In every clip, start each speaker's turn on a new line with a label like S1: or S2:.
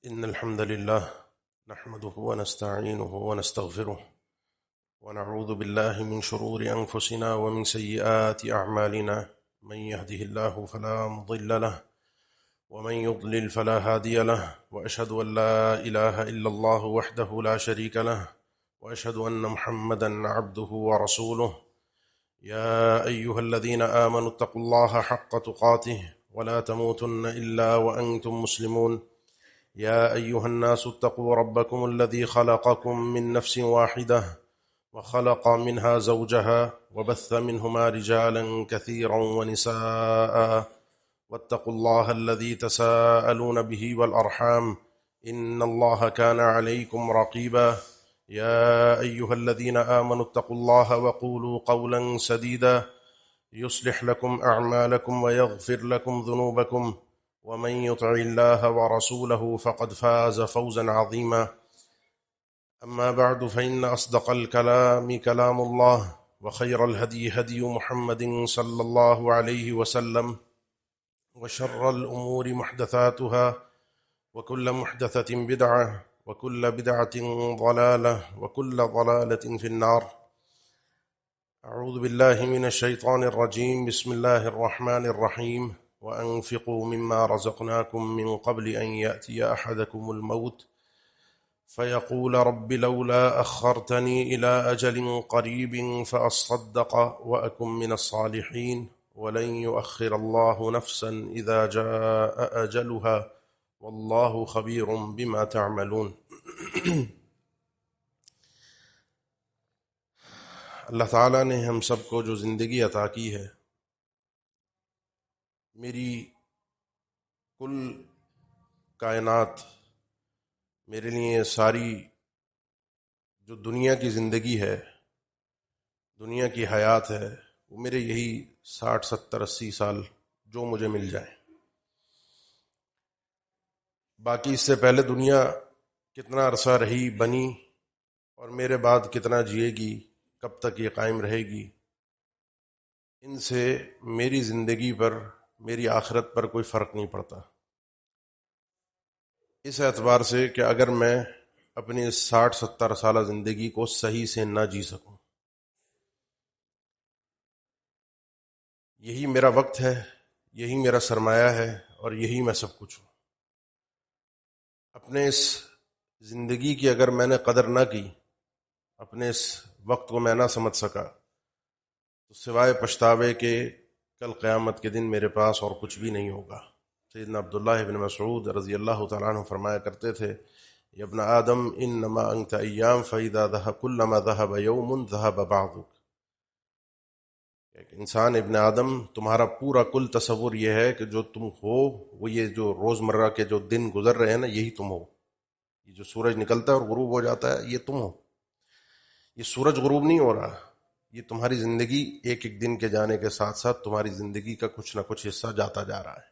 S1: إن الحمد لله نحمده ونستعينه ونستغفره ونعوذ بالله من شرور أنفسنا ومن سيئات أعمالنا. من يهده الله فلا مضل له ومن يضلل فلا هادي له، وأشهد أن لا إله إلا الله وحده لا شريك له، وأشهد أن محمدا عبده ورسوله. يا أيها الذين آمنوا اتقوا الله حق تقاته ولا تموتن إلا وأنتم مسلمون. يا أيها الناس اتقوا ربكم الذي خلقكم من نفس واحدة وخلق منها زوجها وبث منهما رجالا كثيرا ونساء، واتقوا الله الذي تساءلون به والأرحام إن الله كان عليكم رقيبا. يا أيها الذين آمنوا اتقوا الله وقولوا قولا سديدا يصلح لكم أعمالكم ويغفر لكم ذنوبكم، ومن يطع الله ورسوله فقد فاز فوزا عظيما. أما بعد، فإن أصدق الكلام كلام الله، وخير الهدي هدي محمد صلى الله عليه وسلم، وشر الأمور محدثاتها، وكل محدثة بدعة، وكل بدعة ضلالة، وكل ضلالة في النار. أعوذ بالله من الشيطان الرجيم. بسم الله الرحمن الرحيم. وأنفقوا مما رزقناكم من قبل أن يأتي أحدكم الموت فيقول رب لولا أخرتني إلى أجل قريب فأصدق وأكن من الصالحين ولن يؤخر الله نفسا إذا جاء أجلها والله خبير بما تعملون. اللہ تعالیٰ نے ہم سب کو جو زندگی عطا کی ہے، میری کل کائنات، میرے لیے ساری جو دنیا کی زندگی ہے، دنیا کی حیات ہے، وہ میرے یہی 60 70 80 سال جو مجھے مل جائیں. باقی اس سے پہلے دنیا کتنا عرصہ رہی بنی اور میرے بعد کتنا جیے گی، کب تک یہ قائم رہے گی، ان سے میری زندگی پر، میری آخرت پر کوئی فرق نہیں پڑتا. اس اعتبار سے کہ اگر میں اپنی 60 70 سالہ زندگی کو صحیح سے نہ جی سکوں، یہی میرا وقت ہے، یہی میرا سرمایہ ہے، اور یہی میں سب کچھ ہوں. اپنے اس زندگی کی اگر میں نے قدر نہ کی، اپنے اس وقت کو میں نہ سمجھ سکا، تو سوائے پچھتاوے کے کل قیامت کے دن میرے پاس اور کچھ بھی نہیں ہوگا. سیدنا عبداللہ ابن مسعود رضی اللہ تعالیٰ عنہ فرمایا کرتے تھے، یا ابن آدم انما انت ایام فاذا ذهب كلما ذهب يوم ذهب بعضك. کہ انسان ابن آدم، تمہارا پورا کل تصور یہ ہے کہ جو تم ہو وہ یہ جو روزمرہ کے جو دن گزر رہے ہیں نا، یہی تم ہو. یہ جو سورج نکلتا ہے اور غروب ہو جاتا ہے، یہ تم ہو. یہ سورج غروب نہیں ہو رہا، یہ تمہاری زندگی ایک ایک دن کے جانے کے ساتھ ساتھ تمہاری زندگی کا کچھ نہ کچھ حصہ جاتا جا رہا ہے.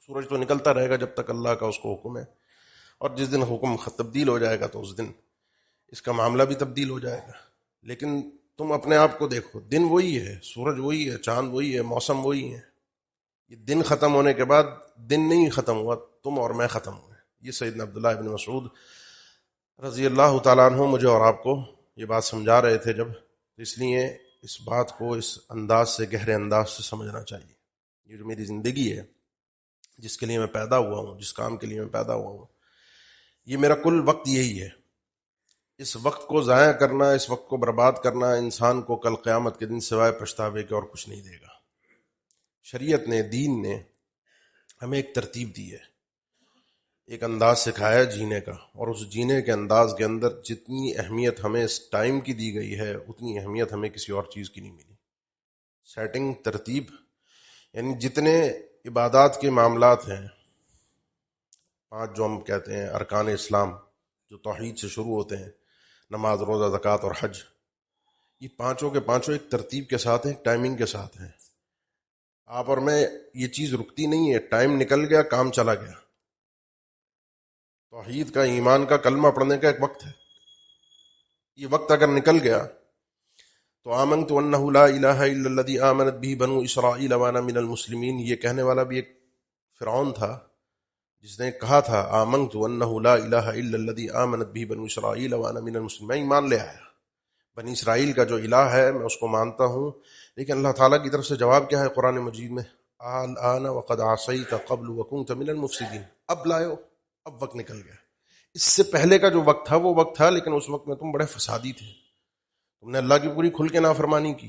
S1: سورج تو نکلتا رہے گا جب تک اللہ کا اس کو حکم ہے، اور جس دن حکم تبدیل ہو جائے گا تو اس دن اس کا معاملہ بھی تبدیل ہو جائے گا. لیکن تم اپنے آپ کو دیکھو، دن وہی ہے، سورج وہی ہے، چاند وہی ہے، موسم وہی ہے. یہ دن ختم ہونے کے بعد دن نہیں ختم ہوا، تم اور میں ختم ہوئے. یہ سیدنا عبداللہ ابن مسعود رضی اللہ تعالیٰ عنہ مجھے اور آپ کو یہ بات سمجھا رہے تھے. جب اس لیے اس بات کو اس انداز سے، گہرے انداز سے سمجھنا چاہیے. یہ جو میری زندگی ہے، جس کے لیے میں پیدا ہوا ہوں، جس کام کے لیے میں پیدا ہوا ہوں، یہ میرا کل وقت یہی ہے. اس وقت کو ضائع کرنا، اس وقت کو برباد کرنا انسان کو کل قیامت کے دن سوائے پچھتاوے کے اور کچھ نہیں دے گا. شریعت نے، دین نے ہمیں ایک ترتیب دی ہے، ایک انداز سکھایا جینے کا، اور اس جینے کے انداز کے اندر جتنی اہمیت ہمیں اس ٹائم کی دی گئی ہے، اتنی اہمیت ہمیں کسی اور چیز کی نہیں ملی. سیٹنگ، ترتیب، یعنی جتنے عبادات کے معاملات ہیں، 5 جو ہم کہتے ہیں ارکان اسلام، جو توحید سے شروع ہوتے ہیں، نماز، روزہ، زکوٰۃ اور حج، یہ پانچوں کے پانچوں ایک ترتیب کے ساتھ ہیں، ایک ٹائمنگ کے ساتھ ہیں. آپ اور میں، یہ چیز رکتی نہیں ہے. ٹائم نکل گیا، کام چلا گیا. توحید کا، ایمان کا، کلمہ پڑھنے کا ایک وقت ہے. یہ وقت اگر نکل گیا تو آمنت انہ لا الہ الا الذی آمنت بہ بنو اسرائیل وانا من المسلمین، یہ کہنے والا بھی ایک فرعون تھا جس نے کہا تھا آمنت انہ لا الہ الا الذی آمنت بہ بنو اسرائیل وانا من المسلمین، میں ایمان لے آیا، بنی اسرائیل کا جو الہ ہے میں اس کو مانتا ہوں. لیکن اللہ تعالیٰ کی طرف سے جواب کیا ہے قرآن مجید میں؟ الآن وقد عصیت قبل وکنت من المفسدین، اب لائے، اب وقت نکل گیا. اس سے پہلے کا جو وقت تھا وہ وقت تھا، لیکن اس وقت میں تم بڑے فسادی تھے، تم نے اللہ کی پوری کھل کے نافرمانی کی.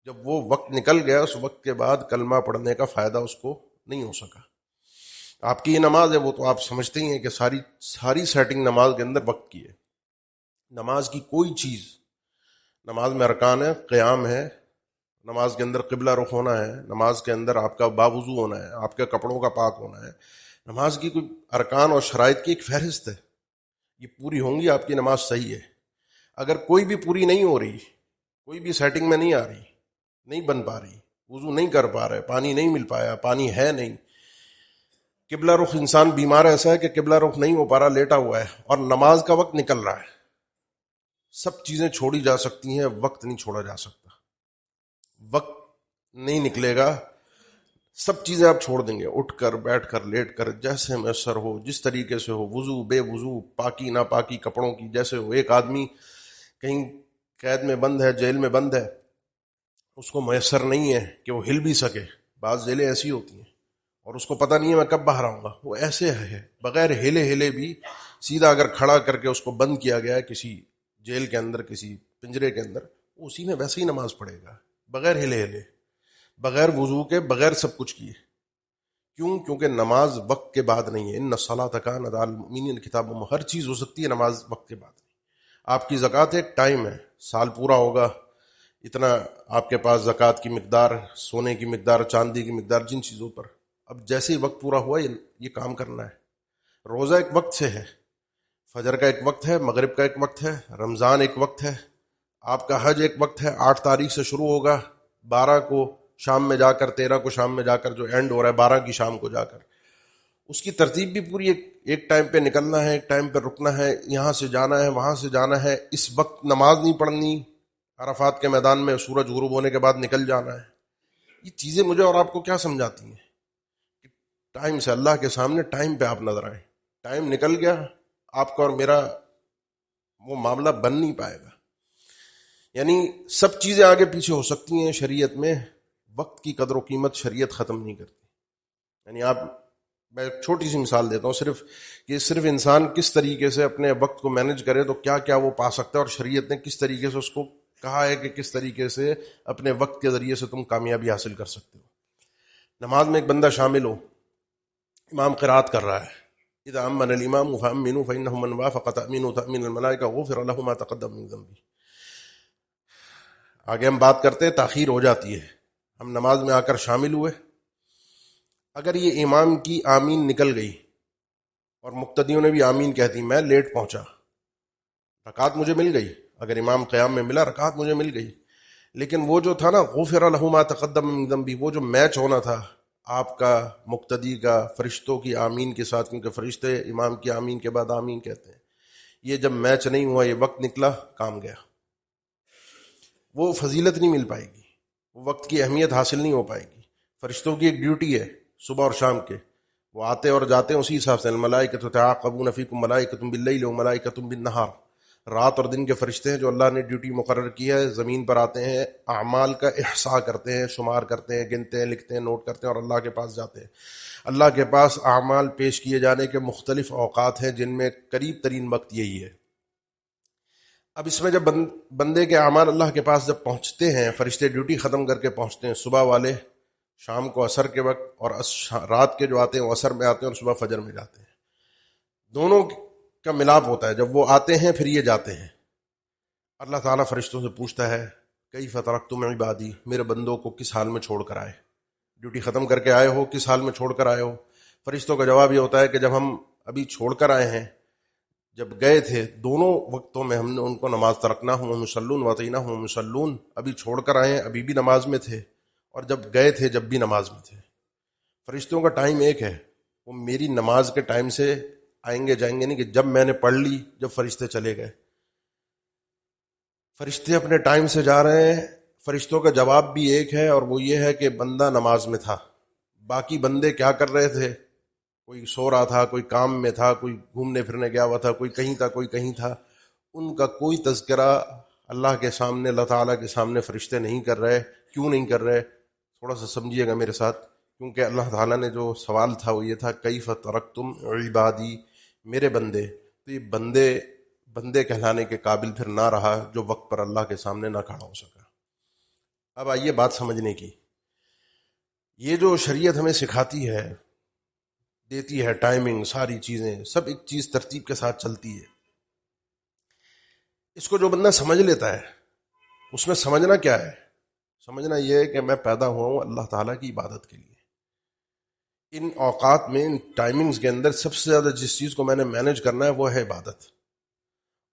S1: جب وہ وقت نکل گیا، اس وقت کے بعد کلمہ پڑھنے کا فائدہ اس کو نہیں ہو سکا. آپ کی یہ نماز ہے، وہ تو آپ سمجھتے ہی ہیں کہ ساری سیٹنگ نماز کے اندر وقت کی ہے. نماز کی کوئی چیز، نماز میں ارکان ہے، قیام ہے، نماز کے اندر قبلہ رخ ہونا ہے، نماز کے اندر آپ کا باوضو ہونا ہے، آپ کے کپڑوں کا پاک ہونا ہے. نماز کی کوئی ارکان اور شرائط کی ایک فہرست ہے، یہ پوری ہوں گی آپ کی نماز صحیح ہے. اگر کوئی بھی پوری نہیں ہو رہی، کوئی بھی سیٹنگ میں نہیں آ رہی، نہیں بن پا رہی، وضو نہیں کر پا رہے، پانی نہیں مل پایا، پانی ہے نہیں، قبلہ رخ انسان بیمار ایسا ہے کہ قبلہ رخ نہیں ہو پا رہا، لیٹا ہوا ہے، اور نماز کا وقت نکل رہا ہے. سب چیزیں چھوڑی جا سکتی ہیں، وقت نہیں چھوڑا جا سکتا. وقت نہیں نکلے گا، سب چیزیں آپ چھوڑ دیں گے، اٹھ کر، بیٹھ کر، لیٹ کر، جیسے میسر ہو، جس طریقے سے ہو، وضو بے وضو، پاکی ناپاکی کپڑوں کی جیسے ہو. ایک آدمی کہیں قید میں بند ہے، جیل میں بند ہے، اس کو میسر نہیں ہے کہ وہ ہل بھی سکے. بعض جیلیں ایسی ہوتی ہیں اور اس کو پتہ نہیں ہے میں کب باہر آؤں گا، وہ ایسے ہے بغیر ہلے بھی سیدھا اگر کھڑا کر کے اس کو بند کیا گیا ہے کسی جیل کے اندر، کسی پنجرے کے اندر، وہ اسی میں ویسے ہی نماز پڑھے گا، بغیر ہلے، بغیر وضو کے، بغیر سب کچھ کیے. کیوں؟ کیونکہ نماز وقت کے بعد نہیں ہے. ان الصلاۃ کانت علی المؤمنین کتابا، ہر چیز ہو سکتی ہے، نماز وقت کے بعد نہیں. آپ کی زکوٰۃ ایک ٹائم ہے، سال پورا ہوگا، اتنا آپ کے پاس زکوٰۃ کی مقدار، سونے کی مقدار، چاندی کی مقدار، جن چیزوں پر اب جیسے ہی وقت پورا ہوا یہ کام کرنا ہے. روزہ ایک وقت سے ہے، فجر کا ایک وقت ہے، مغرب کا ایک وقت ہے، رمضان ایک وقت ہے، آپ کا حج ایک وقت ہے. 8 تاریخ سے شروع ہوگا، 12 کو شام میں جا کر، 13 کو شام میں جا کر جو اینڈ ہو رہا ہے 12 کی شام کو جا کر، اس کی ترتیب بھی پوری ایک ٹائم پہ نکلنا ہے، ایک ٹائم پہ رکنا ہے، یہاں سے جانا ہے، وہاں سے جانا ہے. اس وقت نماز نہیں پڑھنی، عرفات کے میدان میں سورج غروب ہونے کے بعد نکل جانا ہے. یہ چیزیں مجھے اور آپ کو کیا سمجھاتی ہیں؟ کہ ٹائم سے اللہ کے سامنے ٹائم پہ آپ نظر آئیں. ٹائم نکل گیا، آپ کا اور میرا وہ معاملہ بن نہیں پائے گا. یعنی سب چیزیں آگے پیچھے ہو سکتی ہیں، شریعت میں وقت کی قدر و قیمت شریعت ختم نہیں کرتی. یعنی میں ایک چھوٹی سی مثال دیتا ہوں، صرف انسان کس طریقے سے اپنے وقت کو مینج کرے تو کیا کیا وہ پا سکتا ہے، اور شریعت نے کس طریقے سے اس کو کہا ہے کہ کس طریقے سے اپنے وقت کے ذریعے سے تم کامیابی حاصل کر سکتے ہو. نماز میں ایک بندہ شامل ہو، امام قرات کر رہا ہے، اذا امن الامام فامنوا فانه من وافق تامين تامين الملائکہ غفر له ما تقدم من ذنبه. آگے ہم بات کرتے ہیں، تاخیر ہو جاتی ہے، ہم نماز میں آ کر شامل ہوئے، اگر یہ امام کی آمین نکل گئی اور مقتدیوں نے بھی آمین کہہ دی، میں لیٹ پہنچا، رکعت مجھے مل گئی، اگر امام قیام میں ملا رکعت مجھے مل گئی، لیکن وہ جو تھا نا غفر له ما تقدم من ذنبه، وہ جو میچ ہونا تھا آپ کا، مقتدی کا، فرشتوں کی آمین کے ساتھ، کیونکہ فرشتے امام کی آمین کے بعد آمین کہتے ہیں، یہ جب میچ نہیں ہوا، یہ وقت نکلا، کام گیا. وہ فضیلت نہیں مل پائے گی، وہ وقت کی اہمیت حاصل نہیں ہو پائے گی. فرشتوں کی ایک ڈیوٹی ہے صبح اور شام کے، وہ آتے اور جاتے ہیں اسی حساب سے. الملائکۃ تعاقبون فیکم ملائکۃ باللیل و ملائکۃ بالنہار، رات اور دن کے فرشتے ہیں جو اللہ نے ڈیوٹی مقرر کی ہے، زمین پر آتے ہیں، اعمال کا احصاء کرتے ہیں، شمار کرتے ہیں، گنتے ہیں، لکھتے ہیں، نوٹ کرتے ہیں، اور اللہ کے پاس جاتے ہیں. اللہ کے پاس اعمال پیش کیے جانے کے مختلف اوقات ہیں، جن میں قریب ترین وقت یہی ہے. اب اس میں جب بندے کے اعمال اللہ کے پاس جب پہنچتے ہیں، فرشتے ڈیوٹی ختم کر کے پہنچتے ہیں، صبح والے شام کو عصر کے وقت، اور رات کے جو آتے ہیں وہ عصر میں آتے ہیں اور صبح فجر میں جاتے ہیں. دونوں کا ملاپ ہوتا ہے. جب وہ آتے ہیں پھر یہ جاتے ہیں، اللہ تعالیٰ فرشتوں سے پوچھتا ہے کیف ترکتم عبادی، میرے بندوں کو کس حال میں چھوڑ کر آئے، ڈیوٹی ختم کر کے آئے ہو، کس حال میں چھوڑ کر آئے ہو. فرشتوں کا جواب یہ ہوتا ہے کہ جب ہم ابھی چھوڑ کر آئے ہیں، جب گئے تھے دونوں وقتوں میں ہم نے ان کو نماز ترکنا ہوں مسلون وطینہ ہوں مسلون، ابھی چھوڑ کر آئے ہیں ابھی بھی نماز میں تھے، اور جب گئے تھے جب بھی نماز میں تھے. فرشتوں کا ٹائم ایک ہے، وہ میری نماز کے ٹائم سے آئیں گے جائیں گے نہیں کہ جب میں نے پڑھ لی جب فرشتے چلے گئے. فرشتے اپنے ٹائم سے جا رہے ہیں. فرشتوں کا جواب بھی ایک ہے، اور وہ یہ ہے کہ بندہ نماز میں تھا. باقی بندے کیا کر رہے تھے؟ کوئی سو رہا تھا، کوئی کام میں تھا، کوئی گھومنے پھرنے گیا ہوا تھا، کوئی کہیں تھا، کوئی کہیں تھا، ان کا کوئی تذکرہ اللہ کے سامنے، اللہ تعالیٰ کے سامنے فرشتے نہیں کر رہے. کیوں نہیں کر رہے؟ تھوڑا سا سمجھیے گا میرے ساتھ. کیونکہ اللہ تعالیٰ نے جو سوال تھا وہ یہ تھا، کیف ترکتم عبادی، میرے بندے. تو یہ بندے کہلانے کے قابل پھر نہ رہا جو وقت پر اللہ کے سامنے نہ کھڑا ہو سکا. اب آئیے بات سمجھنے کی. یہ جو شریعت ہمیں سکھاتی ہے، دیتی ہے ٹائمنگ، ساری چیزیں، سب ایک چیز ترتیب کے ساتھ چلتی ہے. اس کو جو بندہ سمجھ لیتا ہے، اس میں سمجھنا کیا ہے؟ سمجھنا یہ ہے کہ میں پیدا ہوا ہوں اللہ تعالیٰ کی عبادت کے لیے. ان اوقات میں، ان ٹائمنگز کے اندر سب سے زیادہ جس چیز کو میں نے مینیج کرنا ہے وہ ہے عبادت،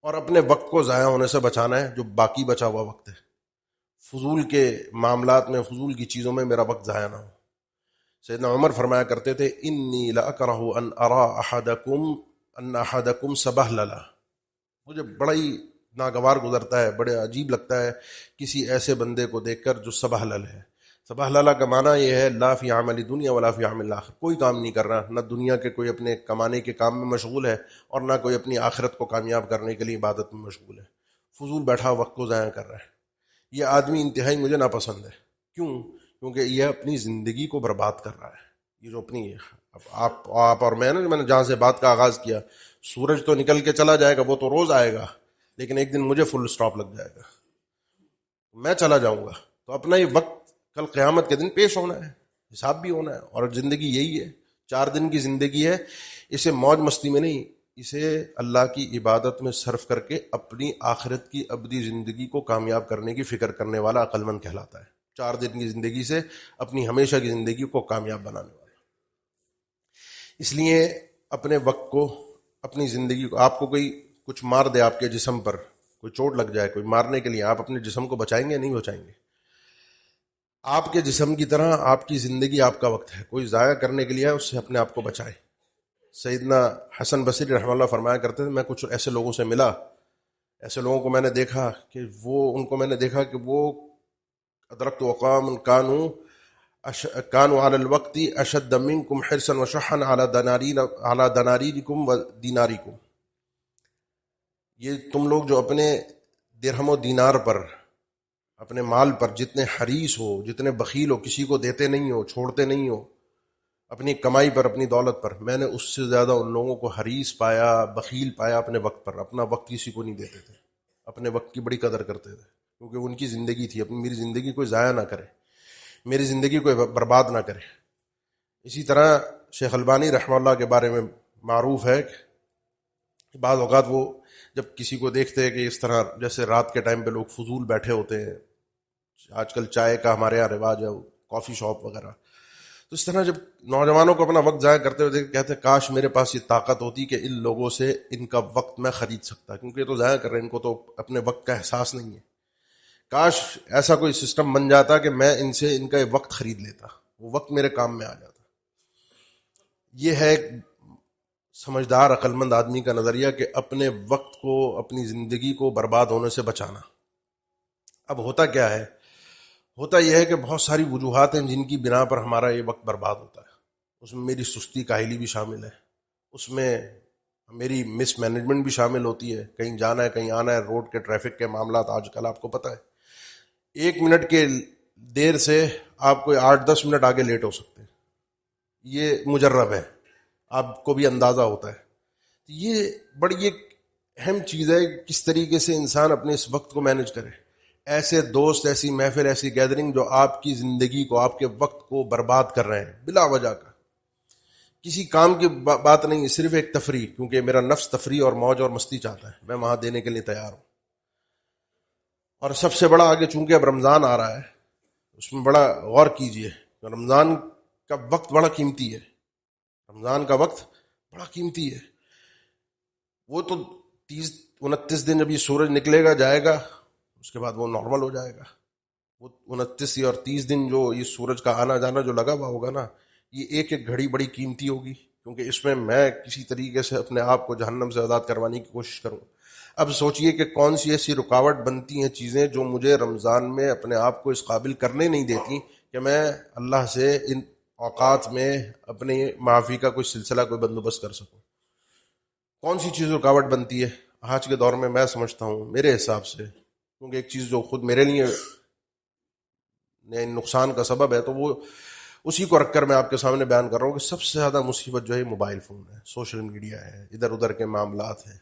S1: اور اپنے وقت کو ضائع ہونے سے بچانا ہے. جو باقی بچا ہوا وقت ہے، فضول کے معاملات میں، فضول کی چیزوں میں میرا وقت ضائع نہ ہو. سیدنا عمر فرمایا کرتے تھے، انی لاکرہ ان ارا احدکم سبہللا. مجھے بڑا ہی ناگوار گزرتا ہے، بڑے عجیب لگتا ہے کسی ایسے بندے کو دیکھ کر جو سبہلل ہے. سبہللا کا معنی یہ ہے لا فی عمل دنیا ولا فی عمل آخر، کوئی کام نہیں کر رہا، نہ دنیا کے کوئی اپنے کمانے کے کام میں مشغول ہے، اور نہ کوئی اپنی آخرت کو کامیاب کرنے کے لیے عبادت میں مشغول ہے. فضول بیٹھا وقت کو ضائع کر رہا ہے. یہ آدمی انتہائی مجھے ناپسند ہے. کیوں؟ کیونکہ یہ اپنی زندگی کو برباد کر رہا ہے. یہ جو اپنی آپ اور میں نے جہاں سے بات کا آغاز کیا، سورج تو نکل کے چلا جائے گا، وہ تو روز آئے گا، لیکن ایک دن مجھے فل سٹاپ لگ جائے گا، میں چلا جاؤں گا. تو اپنا یہ وقت کل قیامت کے دن پیش ہونا ہے، حساب بھی ہونا ہے. اور زندگی یہی ہے، 4 دن کی زندگی ہے. اسے موج مستی میں نہیں، اسے اللہ کی عبادت میں صرف کر کے اپنی آخرت کی ابدی زندگی کو کامیاب کرنے کی فکر کرنے والا عقل مند کہلاتا ہے. 4 دن کی زندگی سے اپنی ہمیشہ کی زندگی کو کامیاب بنانے والا. اس لیے اپنے وقت کو، اپنی زندگی کو، آپ کو کوئی کچھ مار دے، آپ کے جسم پر کوئی چوٹ لگ جائے، کوئی مارنے کے لیے، آپ اپنے جسم کو بچائیں گے؟ نہیں بچائیں گے. آپ کے جسم کی طرح آپ کی زندگی آپ کا وقت ہے، کوئی ضائع کرنے کے لیے ہے، اس سے اپنے آپ کو بچائیں. سیدنا حسن بصری رحمہ اللہ فرمایا کرتے تھے، میں کچھ ایسے لوگوں سے ملا، ایسے لوگوں کو میں نے دیکھا کہ وہ ادرکت اقوام كانوا على الوقت اشد منكم حرصا وشحا على دناريركم وديناركم. یہ تم لوگ جو اپنے درہم و دینار پر، اپنے مال پر جتنے حریص ہو، جتنے بخیل ہو، کسی کو دیتے نہیں ہو، چھوڑتے نہیں ہو، اپنی کمائی پر، اپنی دولت پر، میں نے اس سے زیادہ ان لوگوں کو حریص پایا، بخیل پایا اپنے وقت پر. اپنا وقت کسی کو نہیں دیتے تھے، اپنے وقت کی بڑی قدر کرتے تھے، کیونکہ ان کی زندگی تھی. اپنی میری زندگی کوئی ضائع نہ کرے، میری زندگی کوئی برباد نہ کرے. اسی طرح شیخ البانی رحمہ اللہ کے بارے میں معروف ہے کہ بعض اوقات وہ جب کسی کو دیکھتے ہیں کہ اس طرح جیسے رات کے ٹائم پہ لوگ فضول بیٹھے ہوتے ہیں، آج کل چائے کا ہمارے یہاں رواج ہے، کافی شاپ وغیرہ، تو اس طرح جب نوجوانوں کو اپنا وقت ضائع کرتے ہوئے کہتے ہیں کاش میرے پاس یہ طاقت ہوتی کہ ان لوگوں سے ان کا وقت میں خرید سکتا، کیونکہ یہ تو ضائع کر رہے ہیں، ان کو تو اپنے وقت کا احساس نہیں ہے. کاش ایسا کوئی سسٹم بن جاتا کہ میں ان سے ان کا یہ وقت خرید لیتا، وہ وقت میرے کام میں آ جاتا. یہ ہے ایک سمجھدار عقل مند آدمی کا نظریہ کہ اپنے وقت کو، اپنی زندگی کو برباد ہونے سے بچانا. اب ہوتا کیا ہے؟ ہوتا یہ ہے کہ بہت ساری وجوہات ہیں جن کی بنا پر ہمارا یہ وقت برباد ہوتا ہے. اس میں میری سستی کاہلی بھی شامل ہے، اس میں میری مس مینجمنٹ بھی شامل ہوتی ہے. کہیں جانا ہے، کہیں آنا ہے، روڈ کے ٹریفک کے معاملات آج کل آپ کو پتہ ہے، 1 منٹ کے دیر سے آپ کو 8-10 منٹ آگے لیٹ ہو سکتے ہیں. یہ مجرب ہے، آپ کو بھی اندازہ ہوتا ہے. یہ بڑی ایک اہم چیز ہے کہ کس طریقے سے انسان اپنے اس وقت کو مینج کرے. ایسے دوست، ایسی محفل، ایسی گیدرنگ جو آپ کی زندگی کو، آپ کے وقت کو برباد کر رہے ہیں بلا وجہ کا، کسی کام کی بات نہیں، صرف ایک تفریح، کیونکہ میرا نفس تفریح اور موج اور مستی چاہتا ہے، میں وہاں دینے کے لیے تیار ہوں. اور سب سے بڑا آگے چونکہ اب رمضان آ رہا ہے، اس میں بڑا غور کیجئے، رمضان کا وقت بڑا قیمتی ہے. رمضان کا وقت بڑا قیمتی ہے. وہ تو 30-29 دن جب یہ سورج نکلے گا، جائے گا، اس کے بعد وہ نارمل ہو جائے گا. وہ 29 اور 30 دن جو یہ سورج کا آنا جانا جو لگا ہوا ہوگا نا، یہ ایک ایک گھڑی بڑی قیمتی ہوگی، کیونکہ اس میں کسی طریقے سے اپنے آپ کو جہنم سے آزاد کروانے کی کوشش کروں. اب سوچئے کہ کون سی ایسی رکاوٹ بنتی ہیں چیزیں جو مجھے رمضان میں اپنے آپ کو اس قابل کرنے نہیں دیتی کہ میں اللہ سے ان اوقات میں اپنی معافی کا کوئی سلسلہ، کوئی بندوبست کر سکوں. کون سی چیز رکاوٹ بنتی ہے آج کے دور میں؟ میں سمجھتا ہوں میرے حساب سے، کیونکہ ایک چیز جو خود میرے لیے نقصان کا سبب ہے، تو وہ اسی کو رکھ کر میں آپ کے سامنے بیان کر رہا ہوں کہ سب سے زیادہ مصیبت جو ہے موبائل فون ہے، سوشل میڈیا ہے، ادھر ادھر کے معاملات ہیں.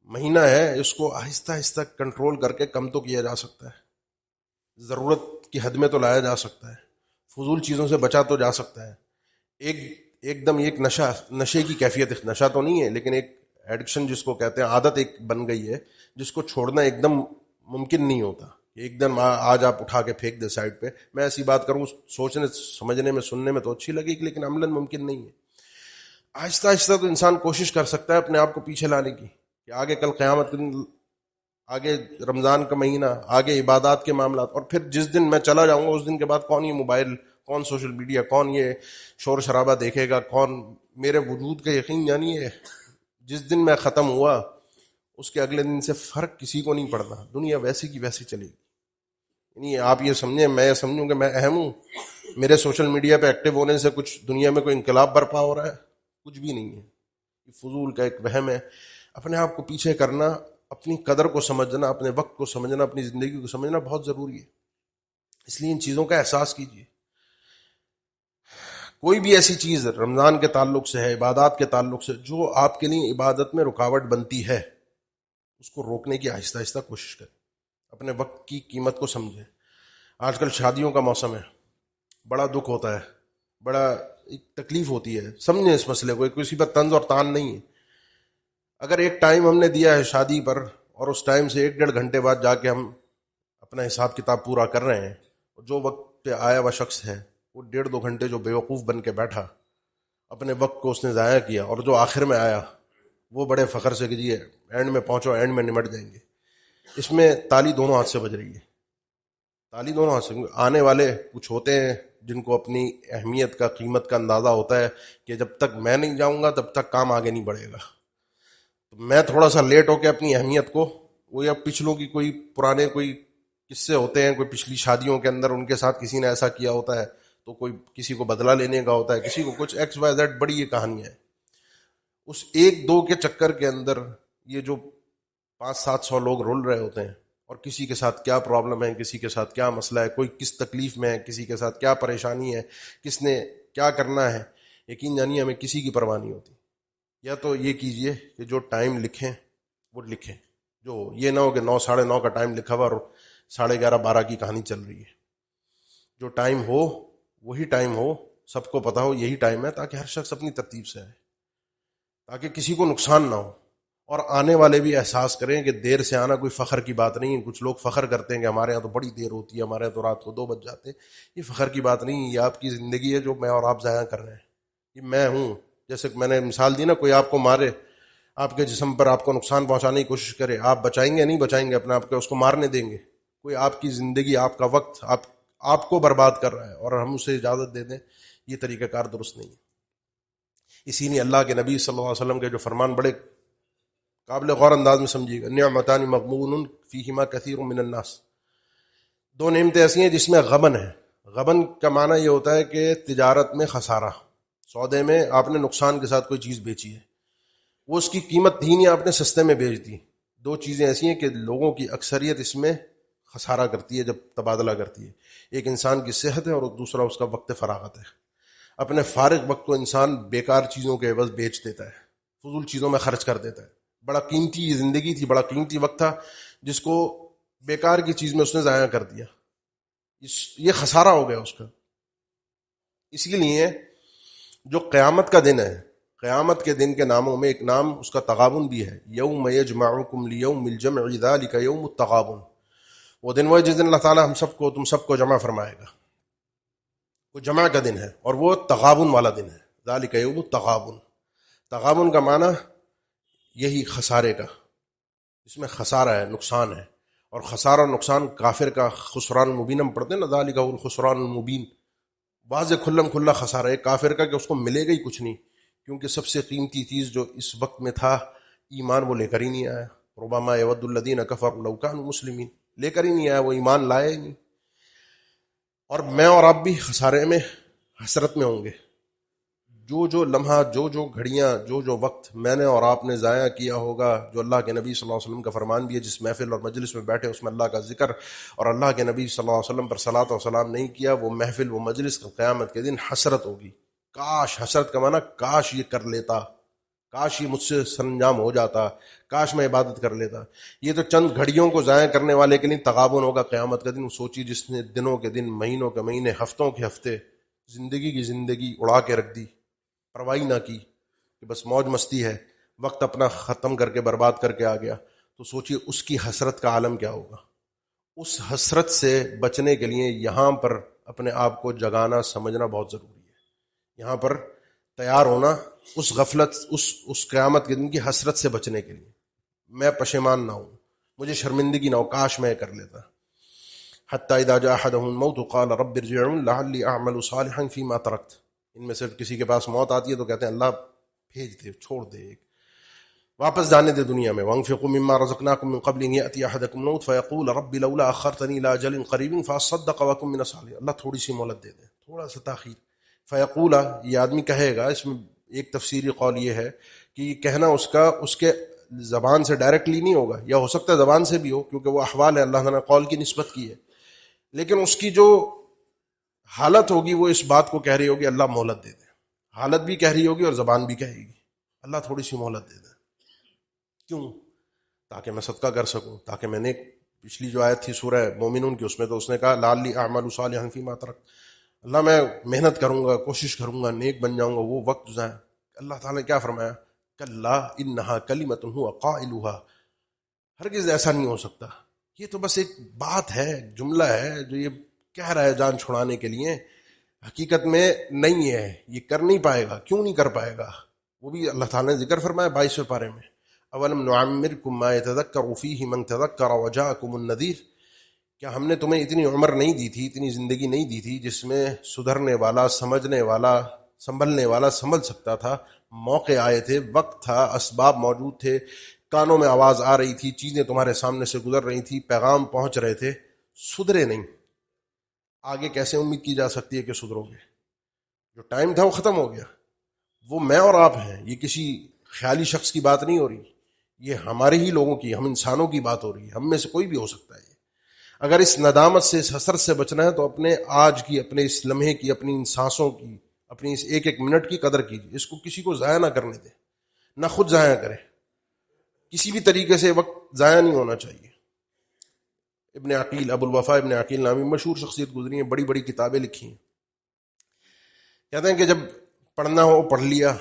S1: مہینہ ہے، اس کو آہستہ آہستہ کنٹرول کر کے کم تو کیا جا سکتا ہے، ضرورت کی حد میں تو لایا جا سکتا ہے، فضول چیزوں سے بچا تو جا سکتا ہے. ایک دم ایک نشے کی کیفیت، نشہ تو نہیں ہے لیکن ایک ایڈکشن جس کو کہتے ہیں، عادت ایک بن گئی ہے جس کو چھوڑنا ایک دم ممکن نہیں ہوتا. ایک دم آج آپ اٹھا کے پھینک دے سائڈ پہ. میں ایسی بات کروں، سوچنے سمجھنے میں سننے میں تو اچھی لگے گی لیکن عملاً ممکن نہیں ہے. آہستہ آہستہ تو انسان کوشش کر سکتا ہے اپنے آپ کو پیچھے لانے کی، کہ آگے کل قیامت کے دن، آگے رمضان کا مہینہ، آگے عبادات کے معاملات، اور پھر جس دن میں چلا جاؤں گا اس دن کے بعد کون یہ موبائل، کون سوشل میڈیا، کون یہ شور شرابہ دیکھے گا، کون میرے وجود کا یقین جانیے. جس دن میں ختم ہوا اس کے اگلے دن سے فرق کسی کو نہیں پڑنا، دنیا ویسی کی ویسی چلے گی. یعنی آپ یہ سمجھیں، میں یہ سمجھوں کہ میں اہم ہوں، میرے سوشل میڈیا پہ ایکٹیو ہونے سے کچھ دنیا میں کوئی انقلاب برپا ہو رہا ہے؟ کچھ بھی نہیں ہے. یہ فضول کا ایک وہم ہے. اپنے آپ کو پیچھے کرنا، اپنی قدر کو سمجھنا، اپنے وقت کو سمجھنا، اپنی زندگی کو سمجھنا بہت ضروری ہے. اس لیے ان چیزوں کا احساس کیجیے. کوئی بھی ایسی چیز رمضان کے تعلق سے ہے، عبادات کے تعلق سے، جو آپ کے لیے عبادت میں رکاوٹ بنتی ہے، اس کو روکنے کی آہستہ آہستہ کوشش کریں. اپنے وقت کی قیمت کو سمجھیں. آج کل شادیوں کا موسم ہے، بڑا دکھ ہوتا ہے، بڑا ایک تکلیف ہوتی ہے. سمجھیں اس مسئلے کو، کسی پر طنز اور تان نہیں ہے. اگر ایک ٹائم ہم نے دیا ہے شادی پر، اور اس ٹائم سے 1-1.5 گھنٹے بعد جا کے ہم اپنا حساب کتاب پورا کر رہے ہیں، جو وقت پہ آیا ہوا شخص ہے، وہ 1.5-2 گھنٹے جو بیوقوف بن کے بیٹھا، اپنے وقت کو اس نے ضائع کیا، اور جو آخر میں آیا وہ بڑے فخر سے کہ جی اینڈ میں پہنچو، اینڈ میں نمٹ جائیں گے. اس میں تالی دونوں ہاتھ سے بج رہی ہے، تالی دونوں ہاتھ سے. آنے والے کچھ ہوتے ہیں جن کو اپنی اہمیت کا، قیمت کا اندازہ ہوتا ہے کہ جب تک میں نہیں جاؤں گا تب تک کام آگے نہیں بڑھے گا. تو میں تھوڑا سا لیٹ ہو کے اپنی اہمیت کو، وہ یا پچھلوں کی کوئی پرانے کوئی قصے ہوتے ہیں، کوئی پچھلی شادیوں کے اندر ان کے ساتھ کسی نے ایسا کیا ہوتا ہے، تو کوئی کسی کو بدلہ لینے کا ہوتا ہے، کسی کو کچھ ایکس وائی زیڈ، بڑی یہ کہانیاں ہیں. اس 1-2 کے چکر کے اندر یہ جو 500-700 لوگ رول رہے ہوتے ہیں، اور کسی کے ساتھ کیا پرابلم ہے، کسی کے ساتھ کیا مسئلہ ہے، کوئی کس تکلیف میں ہے، کسی کے ساتھ کیا پریشانی ہے، کس نے کیا کرنا ہے، یقین جانیے ہمیں کسی کی پرواہ نہیں ہوتی. یا تو یہ کیجئے کہ جو ٹائم لکھیں وہ لکھیں، جو یہ نہ ہو کہ 9-9:30 کا ٹائم لکھا ہوا اور 11:30-12 کی کہانی چل رہی ہے. جو ٹائم ہو وہی ٹائم ہو، سب کو پتا ہو یہی ٹائم ہے، تاکہ ہر شخص اپنی ترتیب سے آئے، تاکہ کسی کو نقصان نہ ہو، اور آنے والے بھی احساس کریں کہ دیر سے آنا کوئی فخر کی بات نہیں ہے. کچھ لوگ فخر کرتے ہیں کہ ہمارے یہاں تو بڑی دیر ہوتی ہے، ہمارے یہاں تو رات کو 2 بج جاتے ہیں. یہ فخر کی بات نہیں ہے، یہ آپ کی زندگی ہے جو میں اور آپ ضائع کر رہے ہیں. یہ میں ہوں، جیسے میں نے مثال دی نا، کوئی آپ کو مارے، آپ کے جسم پر آپ کو نقصان پہنچانے کی کوشش کرے، آپ بچائیں گے؟ نہیں بچائیں گے اپنے آپ کو، اس کو مارنے دیں گے؟ کوئی آپ کی زندگی، آپ کا وقت آپ کو برباد کر رہا ہے اور ہم اسے اجازت دے دیں، یہ طریقہ کار درست نہیں ہے. اسی لیے اللہ کے نبی صلی اللہ علیہ وسلم کے جو فرمان بڑے قابل غور انداز میں سمجھیے گا: نعمتان مغبون فیہما کثیر من الناس. 2 نعمتیں ایسی ہیں جس میں غبن ہے. غبن کا معنی یہ ہوتا ہے کہ تجارت میں خسارہ، سودے میں آپ نے نقصان کے ساتھ کوئی چیز بیچی ہے، وہ اس کی قیمت تھی نہیں، آپ نے سستے میں بیچ دی. 2 چیزیں ایسی ہیں کہ لوگوں کی اکثریت اس میں خسارہ کرتی ہے جب تبادلہ کرتی ہے. ایک انسان کی صحت ہے اور دوسرا اس کا وقت فراغت ہے. اپنے فارغ وقت کو انسان بیکار چیزوں کے عوض بیچ دیتا ہے، فضول چیزوں میں خرچ کر دیتا ہے. بڑا قیمتی زندگی تھی، بڑا قیمتی وقت تھا، جس کو بیکار کی چیز میں اس نے ضائع کر دیا. یہ خسارہ ہو گیا اس کا. اسی لیے جو قیامت کا دن ہے، قیامت کے دن کے ناموں میں ایک نام اس کا تغابن بھی ہے. یوم یجمعکم لیوم الجمع ذالک یوم التغابن. وہ دن وہ ہے جس دن اللہ تعالیٰ تم سب کو جمع فرمائے گا. وہ جمع کا دن ہے اور وہ تغابن والا دن ہے. ذالک یوم التغابن. تغابن کا معنی یہی خسارے کا، اس میں خسارہ ہے، نقصان ہے. اور خسارہ اور نقصان کافر کا خسران مبین ہم پڑھتے ہیں نا، ذالک هو الخسران المبین، واضح کھلم کھلا خسارہ ہے کافر کا، کہ اس کو ملے گا ہی کچھ نہیں، کیونکہ سب سے قیمتی چیز جو اس وقت میں تھا ایمان، وہ لے کر ہی نہیں آیا. ربما یود الذین کفروا لو کانوا مسلمین، لے کر ہی نہیں آیا، وہ ایمان لائے ہی نہیں. اور میں اور آپ بھی خسارے میں حسرت میں ہوں گے. جو لمحہ، جو گھڑیاں، جو وقت میں نے اور آپ نے ضائع کیا ہوگا، جو اللہ کے نبی صلی اللہ علیہ وسلم کا فرمان بھی ہے، جس محفل اور مجلس میں بیٹھے اس میں اللہ کا ذکر اور اللہ کے نبی صلی اللہ علیہ وسلم پر صلاۃ و سلام نہیں کیا، وہ محفل، وہ مجلس قیامت کے دن حسرت ہوگی. کاش، حسرت کا معنی کاش یہ کر لیتا، کاش یہ مجھ سے سرانجام ہو جاتا، کاش میں عبادت کر لیتا. یہ تو چند گھڑیوں کو ضائع کرنے والے کے لیے تغابن ہوگا قیامت کا دن. سوچی جس نے دنوں کے دن، مہینوں کے مہینے، ہفتوں کے ہفتے، زندگی کی زندگی اڑا کے رکھ دی، پرواہی نہ کی کہ بس موج مستی ہے، وقت اپنا ختم کر کے برباد کر کے آ گیا. تو سوچئے اس کی حسرت کا عالم کیا ہوگا. اس حسرت سے بچنے کے لیے یہاں پر اپنے آپ کو جگانا، سمجھنا بہت ضروری ہے. یہاں پر تیار ہونا اس غفلت، اس قیامت کے دن کی حسرت سے بچنے کے لیے. میں پشیمان نہ ہوں، مجھے شرمندگی نہ ہو، کاش میں کر لیتا. حتی اذا جاء احدهم الموت قال رب ارجعون لعلی اعمل صالحا فیما ترکت. ان میں سے کسی کے پاس موت آتی ہے تو کہتے ہیں اللہ بھیج دے، چھوڑ دے، واپس جانے دے دنیا میں. وانفقوا مما رزقناکم من قبل ان یأتی احدکم الموت فیقول رب لولا اخرتنی الى اجل قریب فاصدق واکن من الصالحین. اللہ تھوڑی سی مہلت دے دے، تھوڑا سا تاخیر. فیقول، یہ آدمی کہے گا. اس میں ایک تفسیری قول یہ ہے کہ یہ کہنا اس کے زبان سے ڈائریکٹلی نہیں ہوگا، یا ہو سکتا ہے زبان سے بھی ہو کیونکہ وہ احوال ہے، اللہ تعالیٰ نے قول کی نسبت کی ہے، لیکن اس کی جو حالت ہوگی وہ اس بات کو کہہ رہی ہوگی اللہ مہلت دے دے. حالت بھی کہہ رہی ہوگی اور زبان بھی کہے گی اللہ تھوڑی سی مہلت دے دے. کیوں؟ تاکہ میں صدقہ کر سکوں، تاکہ میں نے پچھلی جو آیت تھی سورہ مومنون کی، اس میں تو اس نے کہا لعلی اعمل صالحا فیما ترکت، اللہ میں محنت کروں گا، کوشش کروں گا، نیک بن جاؤں گا. وہ وقت جائیں. اللہ تعالیٰ نے کیا فرمایا؟ کلا انہا کلمۃ هو قائلها. ہرگز ایسا نہیں ہو سکتا، یہ تو بس ایک بات ہے، جملہ ہے جو یہ کہہ رہا ہے جان چھڑانے کے لیے، حقیقت میں نہیں ہے، یہ کر نہیں پائے گا. کیوں نہیں کر پائے گا؟ وہ بھی اللہ تعالیٰ نے ذکر فرمایا 22ویں پارے میں، اولم نعمرکم ما یتذکر فیہ من تذکر وجاءکم النذیر. کیا ہم نے تمہیں اتنی عمر نہیں دی تھی، اتنی زندگی نہیں دی تھی جس میں سدھرنے والا، سمجھنے والا، سنبھلنے والا سنبھل سکتا تھا؟ موقع آئے تھے، وقت تھا، اسباب موجود تھے، کانوں میں آواز آ رہی تھی، چیزیں تمہارے سامنے سے گزر رہی تھی، پیغام پہنچ رہے تھے، سدھرے نہیں. آگے کیسے امید کی جا سکتی ہے کہ سدھرو گے؟ جو ٹائم تھا وہ ختم ہو گیا. وہ میں اور آپ ہیں، یہ کسی خیالی شخص کی بات نہیں ہو رہی، یہ ہمارے ہی لوگوں کی، ہم انسانوں کی بات ہو رہی ہے. ہم میں سے کوئی بھی ہو سکتا ہے. اگر اس ندامت سے، اس حسرت سے بچنا ہے تو اپنے آج کی، اپنے اس لمحے کی، اپنی ان سانسوں کی، اپنی اس ایک ایک منٹ کی قدر کیجیے. اس کو کسی کو ضائع نہ کرنے دیں، نہ خود ضائع کریں. کسی بھی طریقے سے وقت ضائع نہیں ہونا چاہیے. ابن عقیل، ابو الوفا ابن عقیل نامی مشہور شخصیت گزری ہیں، بڑی بڑی کتابیں لکھی ہیں. کہتے ہیں کہ جب پڑھنا ہو پڑھ لیا،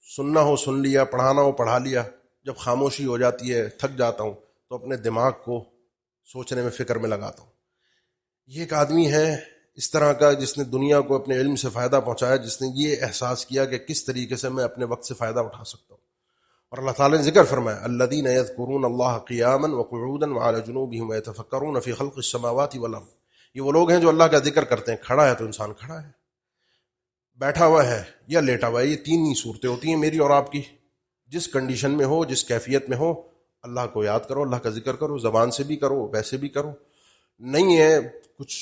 S1: سننا ہو سن لیا، پڑھانا ہو پڑھا لیا، جب خاموشی ہو جاتی ہے، تھک جاتا ہوں تو اپنے دماغ کو سوچنے میں، فکر میں لگاتا ہوں. یہ ایک آدمی ہے اس طرح کا جس نے دنیا کو اپنے علم سے فائدہ پہنچایا، جس نے یہ احساس کیا کہ کس طریقے سے میں اپنے وقت سے فائدہ اٹھا سکتا ہوں. اور اللہ تعالیٰ نے ذکر فرمایا الذین یذکرون اللہ قیاما وقعودا وعلی جنوبہم ویتفکرون فی خلق السماوات والارض. یہ وہ لوگ ہیں جو اللہ کا ذکر کرتے ہیں. کھڑا ہے تو انسان کھڑا ہے، بیٹھا ہوا ہے یا لیٹا ہوا ہے. یہ تین ہی صورتیں ہوتی ہیں میری اور آپ کی. جس کنڈیشن میں ہو، جس کیفیت میں ہو، اللہ کو یاد کرو، اللہ کا ذکر کرو، زبان سے بھی کرو، ویسے بھی کرو. نہیں ہے کچھ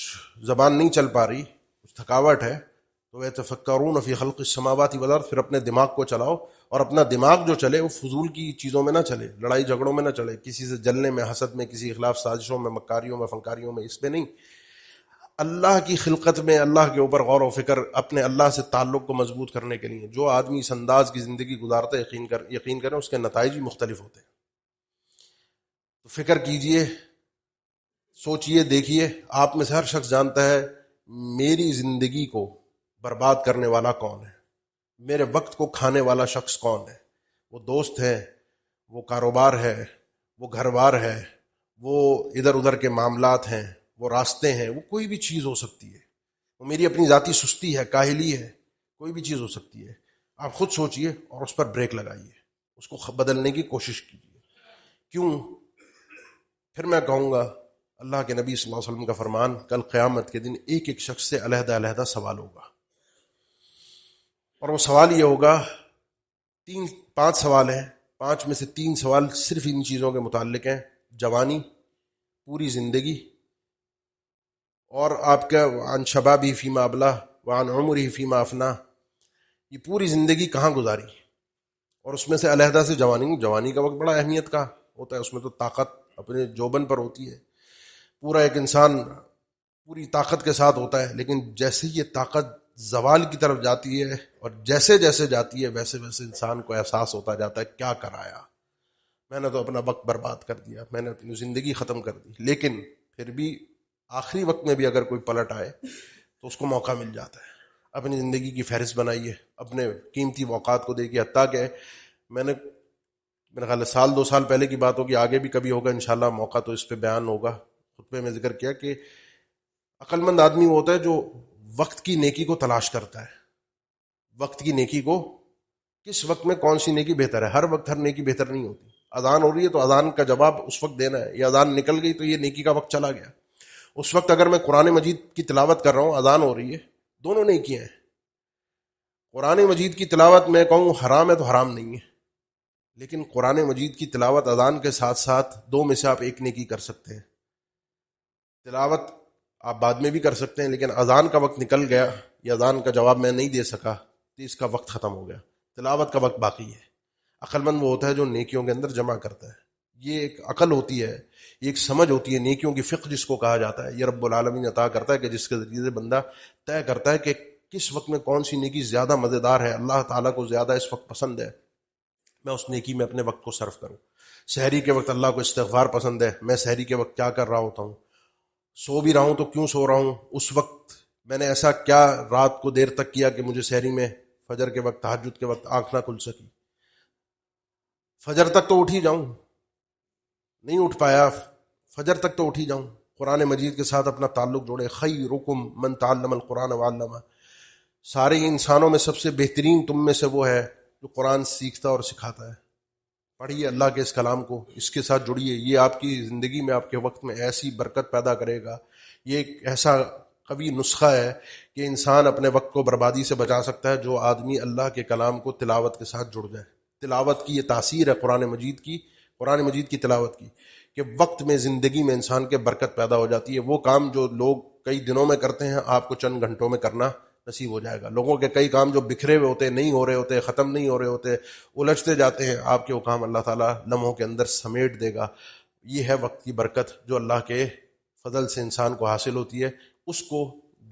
S1: زبان نہیں چل پا رہی، کچھ تھکاوٹ ہے، تو یتفکرون فی خلق السماوات والارض، پھر اپنے دماغ کو چلاؤ. اور اپنا دماغ جو چلے وہ فضول کی چیزوں میں نہ چلے، لڑائی جھگڑوں میں نہ چلے، کسی سے جلنے میں، حسد میں، کسی کے خلاف سازشوں میں، مکاریوں میں، فنکاریوں میں، اس پہ نہیں. اللہ کی خلقت میں اللہ کے اوپر غور و فکر، اپنے اللہ سے تعلق کو مضبوط کرنے کے لیے. جو آدمی اس انداز کی زندگی گزارتا ہے، یقین کریں اس کے نتائج بھی مختلف ہوتے ہیں. تو فکر کیجئے، سوچئے، دیکھیے. آپ میں سے ہر شخص جانتا ہے میری زندگی کو برباد کرنے والا کون ہے، میرے وقت کو کھانے والا شخص کون ہے. وہ دوست ہے، وہ کاروبار ہے، وہ گھر بار ہے، وہ ادھر ادھر کے معاملات ہیں، وہ راستے ہیں، وہ کوئی بھی چیز ہو سکتی ہے. وہ میری اپنی ذاتی سستی ہے، کاہلی ہے، کوئی بھی چیز ہو سکتی ہے. آپ خود سوچئے اور اس پر بریک لگائیے، اس کو بدلنے کی کوشش کیجیے. کیوں؟ پھر میں کہوں گا اللہ کے نبی صلی اللہ علیہ وسلم کا فرمان، کل قیامت کے دن ایک ایک شخص سے علیحدہ علیحدہ سوال ہوگا. اور وہ سوال یہ ہوگا، 5 سوال ہیں، 5 میں سے 3 سوال صرف ان چیزوں کے متعلق ہیں: جوانی، پوری زندگی، اور آپ کا عن شبابی فیما ابلہ وعن عمره فيما افناه، یہ پوری زندگی کہاں گزاری، اور اس میں سے علیحدہ سے جوانی کا وقت بڑا اہمیت کا ہوتا ہے، اس میں تو طاقت اپنے جوبن پر ہوتی ہے، پورا ایک انسان پوری طاقت کے ساتھ ہوتا ہے، لیکن جیسے یہ طاقت زوال کی طرف جاتی ہے اور جیسے جیسے جاتی ہے ویسے ویسے انسان کو احساس ہوتا جاتا ہے کیا کرایا، میں نے تو اپنا وقت برباد کر دیا، میں نے اپنی زندگی ختم کر دی، لیکن پھر بھی آخری وقت میں بھی اگر کوئی پلٹ آئے تو اس کو موقع مل جاتا ہے۔ اپنی زندگی کی فہرست بنائیے، اپنے قیمتی اوقات کو دیکھیے، حتیٰ کہ میں نے میرا خیال ہے 1-2 سال پہلے کی بات ہوگی، آگے بھی کبھی ہوگا انشاءاللہ موقع تو اس پہ بیان ہوگا، خطبے میں ذکر کیا کہ عقل مند آدمی وہ ہوتا ہے جو وقت کی نیکی کو تلاش کرتا ہے، وقت کی نیکی کو، کس وقت میں کون سی نیکی بہتر ہے، ہر وقت ہر نیکی بہتر نہیں ہوتی، اذان ہو رہی ہے تو اذان کا جواب اس وقت دینا ہے، یہ اذان نکل گئی تو یہ نیکی کا وقت چلا گیا، اس وقت اگر میں قرآن مجید کی تلاوت کر رہا ہوں، اذان ہو رہی ہے، دونوں نیکیاں ہیں، قرآن مجید کی تلاوت میں کہوں حرام ہے تو حرام نہیں ہے، لیکن قرآن مجید کی تلاوت اذان کے ساتھ ساتھ دو میں سے آپ ایک نیکی کر سکتے ہیں، تلاوت آپ بعد میں بھی کر سکتے ہیں، لیکن اذان کا وقت نکل گیا یا اذان کا جواب میں نہیں دے سکا تو اس کا وقت ختم ہو گیا، تلاوت کا وقت باقی ہے۔ عقل مند وہ ہوتا ہے جو نیکیوں کے اندر جمع کرتا ہے، یہ ایک عقل ہوتی ہے، یہ ایک سمجھ ہوتی ہے، نیکیوں کی فقہ جس کو کہا جاتا ہے، یہ رب العالمین عطا کرتا ہے کہ جس کے ذریعے سے بندہ طے کرتا ہے کہ کس وقت میں کون سی نیکی زیادہ مزیدار ہے، اللہ تعالیٰ کو زیادہ اس وقت پسند ہے، میں اس نیکی میں اپنے وقت کو صرف کروں۔ سحری کے وقت اللہ کو استغفار پسند ہے، میں سحری کے وقت کیا کر رہا ہوتا ہوں، سو بھی رہا ہوں تو کیوں سو رہا ہوں، اس وقت میں نے ایسا کیا رات کو دیر تک کیا کہ مجھے سحری میں فجر کے وقت تہجد کے وقت آنکھ نہ کھل سکی، فجر تک تو اٹھ ہی جاؤں، نہیں اٹھ پایا فجر تک تو اٹھ ہی جاؤں، قرآن مجید کے ساتھ اپنا تعلق جوڑے، خیرکم من تعلم القرآن وعلمہ، سارے انسانوں میں سب سے بہترین تم میں سے وہ ہے جو قرآن سیکھتا اور سکھاتا ہے۔ پڑھیے اللہ کے اس کلام کو، اس کے ساتھ جڑیے، یہ آپ کی زندگی میں آپ کے وقت میں ایسی برکت پیدا کرے گا، یہ ایک ایسا قوی نسخہ ہے کہ انسان اپنے وقت کو بربادی سے بچا سکتا ہے جو آدمی اللہ کے کلام کو تلاوت کے ساتھ جڑ جائے۔ تلاوت کی یہ تاثیر ہے قرآن مجید کی تلاوت کی کہ وقت میں زندگی میں انسان کے برکت پیدا ہو جاتی ہے، وہ کام جو لوگ کئی دنوں میں کرتے ہیں آپ کو چند گھنٹوں میں کرنا نصیب ہو جائے گا، لوگوں کے کئی کام جو بکھرے ہوئے ہوتے، نہیں ہو رہے ہوتے، ختم نہیں ہو رہے ہوتے، الجھتے جاتے ہیں، آپ کے وہ کام اللہ تعالیٰ لمحوں کے اندر سمیٹ دے گا۔ یہ ہے وقت کی برکت جو اللہ کے فضل سے انسان کو حاصل ہوتی ہے، اس کو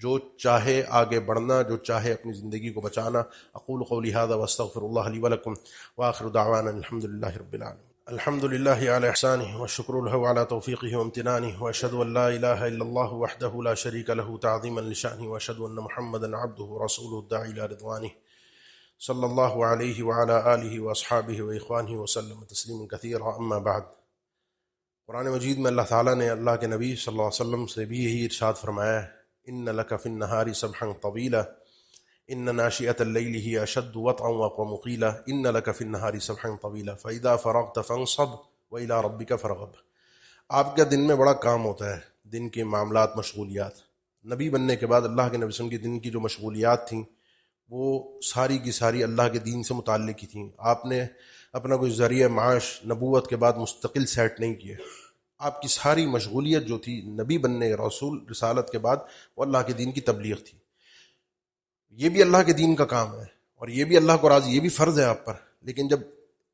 S1: جو چاہے آگے بڑھنا، جو چاہے اپنی زندگی کو بچانا۔ اقول قولی ھذا واستغفر اللہ لی ولکم وآخر دعوانا الحمد للہ رب العالمین۔ الحمد للہ علی احسانہ والشکر لہ علی توفیقہ وامتنانہ، واشہد ان لا الہ الا اللہ وحدہ لا شریک لہ تعظیما لشأنہ، واشہد ان محمدا عبدہ ورسولہ الداعی الی رضوانہ، صلی اللہ علیہ وعلی آلہ واصحابہ واخوانہ وسلم تسلیما کثیرا، اما بعد۔ قرآن مجید میں اللہ تعالیٰ نے اللہ کے نبی صلی اللہ علیہ وسلم سے بھی یہی ارشاد فرمایا ہے، ان لک فی النہار سبحا طویلا ان ناشئۃ اللیل ہی اشد وطئا واقوم قیلا ان لک فی النہار سبحا طویلا فاذا فرغت فانصب والی ربک فرغب۔ آپ کا دن میں بڑا کام ہوتا ہے، دن کے معاملات، مشغولیات، نبی بننے کے بعد اللہ کے نبی صلی اللہ علیہ وسلم کی دن کی جو مشغولیات تھیں وہ ساری کی ساری اللہ کے دین سے متعلق کی تھیں۔ آپ نے اپنا کوئی ذریعہ معاش نبوت کے بعد مستقل سیٹ نہیں کیے، آپ کی ساری مشغولیت جو تھی نبی بننے، رسول رسالت کے بعد، وہ اللہ کے دین کی تبلیغ تھی۔ یہ بھی اللہ کے دین کا کام ہے اور یہ بھی اللہ کو راضی، یہ بھی فرض ہے آپ پر، لیکن جب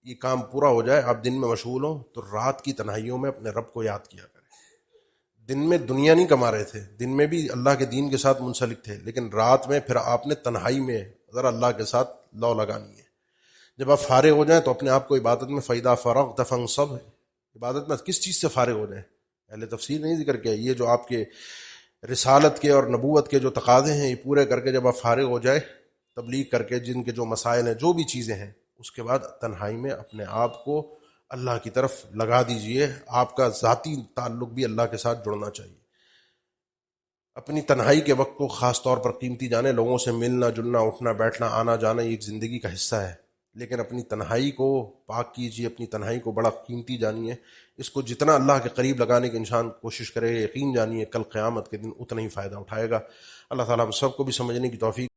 S1: یہ کام پورا ہو جائے، آپ دن میں مشغول ہوں تو رات کی تنہائیوں میں اپنے رب کو یاد کیا کریں۔ دن میں دنیا نہیں کما رہے تھے، دن میں بھی اللہ کے دین کے ساتھ منسلک تھے، لیکن رات میں پھر آپ نے تنہائی میں ذرا اللہ کے ساتھ لو لگانی ہے۔ جب آپ فارغ ہو جائیں تو اپنے آپ کو عبادت میں فَإِذَا فَرَغْتَ فَانصَبْ، عبادت میں کس چیز سے فارغ ہو جائیں؟ اہل تفسیر نہیں ذکر کیا، یہ جو آپ کے رسالت کے اور نبوت کے جو تقاضے ہیں یہ پورے کر کے جب آپ فارغ ہو جائے، تبلیغ کر کے، جن کے جو مسائل ہیں، جو بھی چیزیں ہیں، اس کے بعد تنہائی میں اپنے آپ کو اللہ کی طرف لگا دیجئے۔ آپ کا ذاتی تعلق بھی اللہ کے ساتھ جڑنا چاہیے۔ اپنی تنہائی کے وقت کو خاص طور پر قیمتی جانیں، لوگوں سے ملنا جلنا، اٹھنا بیٹھنا، آنا جانا، یہ ایک زندگی کا حصہ ہے، لیکن اپنی تنہائی کو پاک کیجیے، اپنی تنہائی کو بڑا قیمتی جانیے، اس کو جتنا اللہ کے قریب لگانے کی انسان کوشش کرے، یقین جانیے کل قیامت کے دن اتنا ہی فائدہ اٹھائے گا۔ اللہ تعالیٰ ہم سب کو بھی سمجھنے کی توفیق